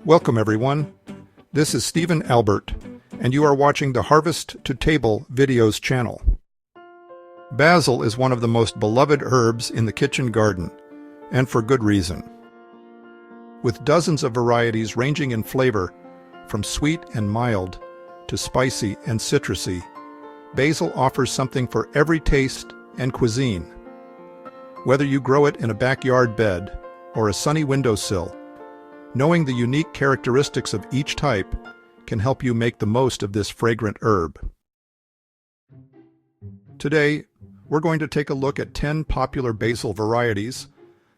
Welcome everyone, this is Stephen Albert, and you are watching the Harvest to Table Videos channel. Basil is one of the most beloved herbs in the kitchen garden, and for good reason. With dozens of varieties ranging in flavor, from sweet and mild to spicy and citrusy, basil offers something for every taste and cuisine. Whether you grow it in a backyard bed or a sunny windowsill, knowing the unique characteristics of each type can help you make the most of this fragrant herb. Today, we're going to take a look at 10 popular basil varieties,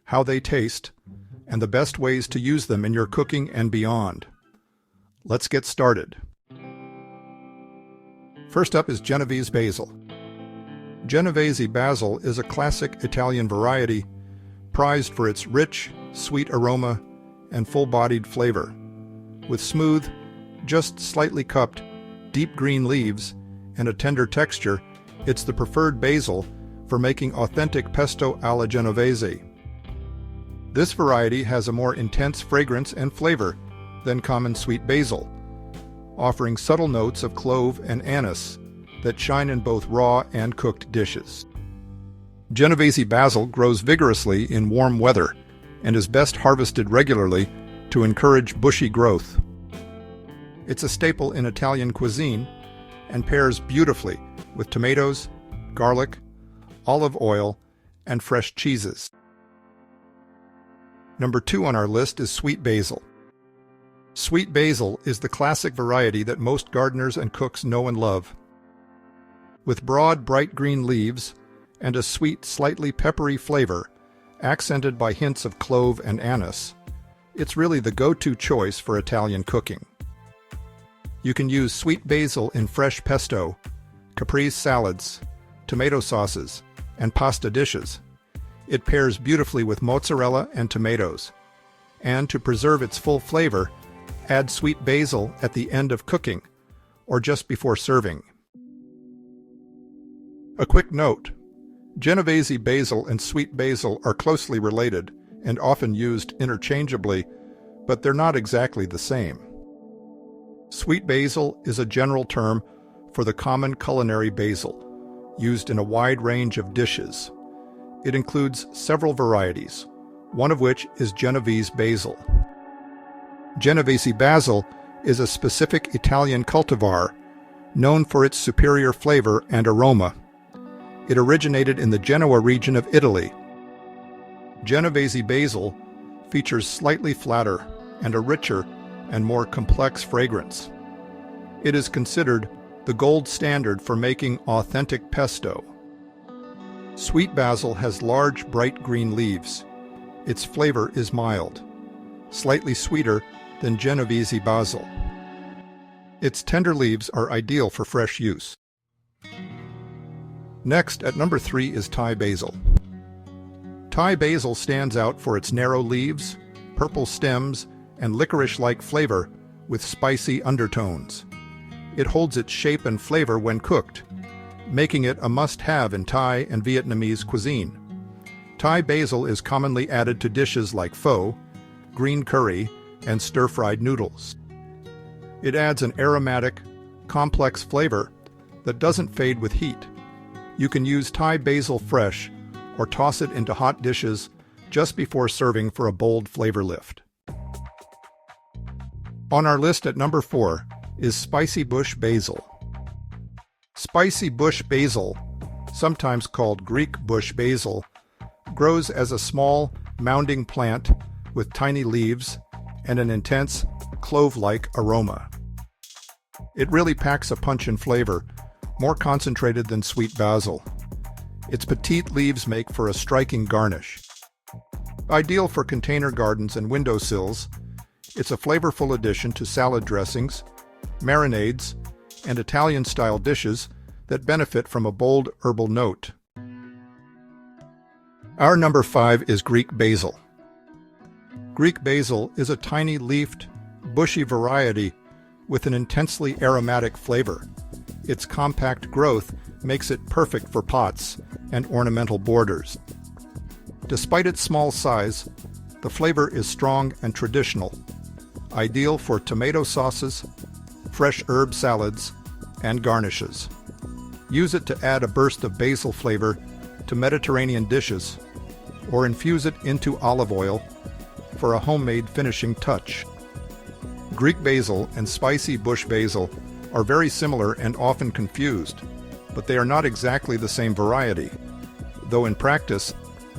how they taste, and the best ways to use them in your cooking and beyond. Let's get started. First up is Genevese Basil. Genevese Basil is a classic Italian variety, prized for its rich, sweet aroma and full-bodied flavor. With smooth, just slightly cupped, deep green leaves and a tender texture, it's the preferred basil for making authentic pesto alla Genovese. This variety has a more intense fragrance and flavor than common sweet basil, offering subtle notes of clove and anise that shine in both raw and cooked dishes. Genovese basil grows vigorously in warm weather and is best harvested regularly to encourage bushy growth. It's a staple in Italian cuisine and pairs beautifully with tomatoes, garlic, olive oil, and fresh cheeses. Number 2 on our list is sweet basil. Sweet basil is the classic variety that most gardeners and cooks know and love. With broad, bright green leaves and a sweet, slightly peppery flavor, accented by hints of clove and anise, it's really the go-to choice for Italian cooking. You can use sweet basil in fresh pesto, caprese salads, tomato sauces, and pasta dishes. It pairs beautifully with mozzarella and tomatoes. And to preserve its full flavor, add sweet basil at the end of cooking or just before serving. A quick note: Genovese basil and sweet basil are closely related and often used interchangeably, but they're not exactly the same. Sweet basil is a general term for the common culinary basil, used in a wide range of dishes. It includes several varieties, one of which is Genevese basil. Genovese basil is a specific Italian cultivar known for its superior flavor and aroma. It originated in the Genoa region of Italy. Genovese basil features slightly flatter and a richer and more complex fragrance. It is considered the gold standard for making authentic pesto. Sweet basil has large, bright green leaves. Its flavor is mild, slightly sweeter than Genovese basil. Its tender leaves are ideal for fresh use. Next, at number 3 is Thai Basil. Thai Basil stands out for its narrow leaves, purple stems, and licorice-like flavor with spicy undertones. It holds its shape and flavor when cooked, making it a must-have in Thai and Vietnamese cuisine. Thai basil is commonly added to dishes like pho, green curry, and stir-fried noodles. It adds an aromatic, complex flavor that doesn't fade with heat. You can use Thai basil fresh or toss it into hot dishes just before serving for a bold flavor lift. On our list at number 4 is spicy bush basil. Spicy bush basil, sometimes called Greek bush basil, grows as a small, mounding plant with tiny leaves and an intense, clove-like aroma. It really packs a punch and flavor, more concentrated than sweet basil. Its petite leaves make for a striking garnish. Ideal for container gardens and windowsills, it's a flavorful addition to salad dressings, marinades, and Italian-style dishes that benefit from a bold herbal note. Our number 5 is Greek basil. Greek basil is a tiny leafed, bushy variety with an intensely aromatic flavor. Its compact growth makes it perfect for pots and ornamental borders. Despite its small size, the flavor is strong and traditional, ideal for tomato sauces, fresh herb salads, and garnishes. Use it to add a burst of basil flavor to Mediterranean dishes, or infuse it into olive oil for a homemade finishing touch. Greek basil and spicy bush basil are very similar and often confused, but they are not exactly the same variety, though in practice,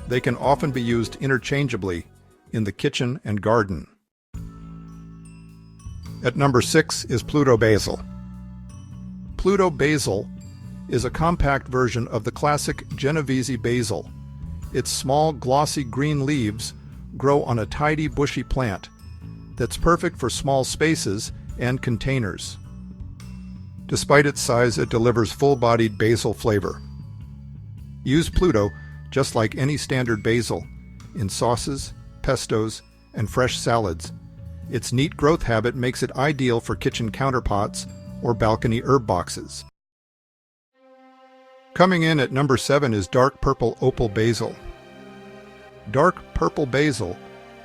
they can often be used interchangeably in the kitchen and garden. At number 6 is Pluto basil. Pluto basil is a compact version of the classic Genevese basil. Its small, glossy green leaves grow on a tidy, bushy plant that's perfect for small spaces and containers. Despite its size, it delivers full-bodied basil flavor. Use Pluto just like any standard basil in sauces, pestos, and fresh salads. Its neat growth habit makes it ideal for kitchen counterpots or balcony herb boxes. Coming in at number 7 is dark purple opal basil. Dark purple basil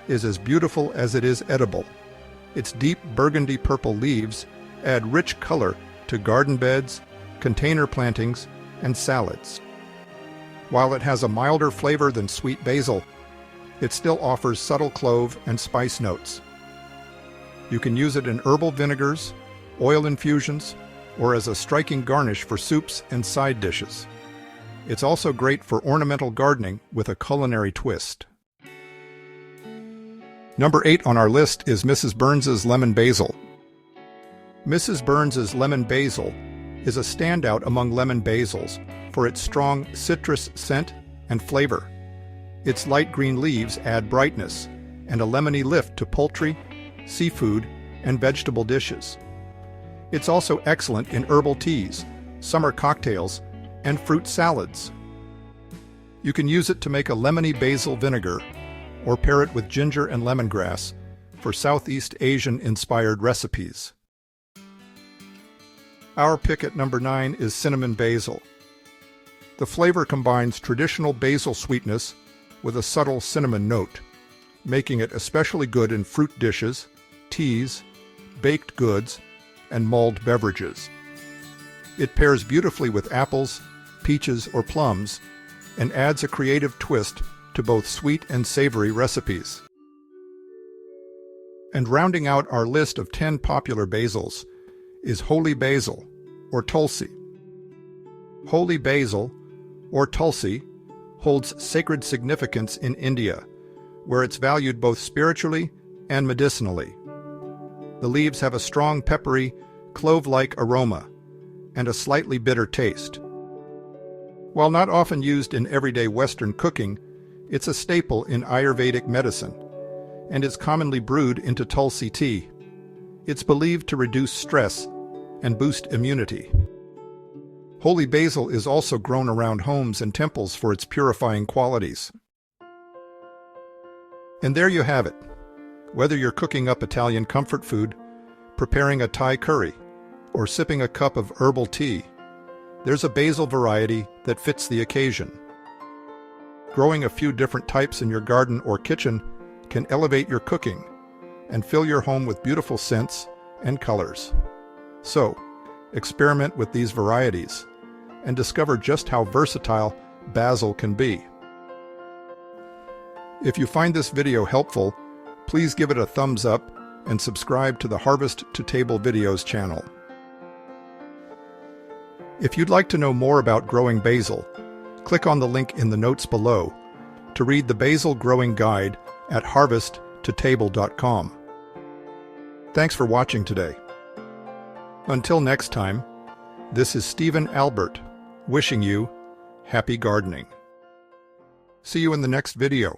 is as beautiful as it is edible. Its deep burgundy purple leaves add rich color to garden beds, container plantings, and salads. While it has a milder flavor than sweet basil, it still offers subtle clove and spice notes. You can use it in herbal vinegars, oil infusions, or as a striking garnish for soups and side dishes. It's also great for ornamental gardening with a culinary twist. Number 8 on our list is Mrs. Burns's lemon basil. Mrs. Burns's lemon basil is a standout among lemon basils for its strong citrus scent and flavor. Its light green leaves add brightness and a lemony lift to poultry, seafood, and vegetable dishes. It's also excellent in herbal teas, summer cocktails, and fruit salads. You can use it to make a lemony basil vinegar or pair it with ginger and lemongrass for Southeast Asian-inspired recipes. Our pick at number 9 is cinnamon basil. The flavor combines traditional basil sweetness with a subtle cinnamon note, making it especially good in fruit dishes, teas, baked goods, and mulled beverages. It pairs beautifully with apples, peaches, or plums, and adds a creative twist to both sweet and savory recipes. And rounding out our list of 10 popular basils is holy basil, or tulsi. Holy basil, or tulsi, holds sacred significance in India, where it's valued both spiritually and medicinally. The leaves have a strong peppery, clove-like aroma and a slightly bitter taste. While not often used in everyday Western cooking, it's a staple in Ayurvedic medicine and is commonly brewed into tulsi tea. It's believed to reduce stress and boost immunity. Holy basil is also grown around homes and temples for its purifying qualities. And there you have it. Whether you're cooking up Italian comfort food, preparing a Thai curry, or sipping a cup of herbal tea, there's a basil variety that fits the occasion. Growing a few different types in your garden or kitchen can elevate your cooking and fill your home with beautiful scents and colors. So, experiment with these varieties and discover just how versatile basil can be. If you find this video helpful, please give it a thumbs up and subscribe to the Harvest to Table Videos channel. If you'd like to know more about growing basil, click on the link in the notes below to read the Basil Growing Guide at harvesttotable.com. Thanks for watching today. Until next time, this is Stephen Albert wishing you happy gardening. See you in the next video.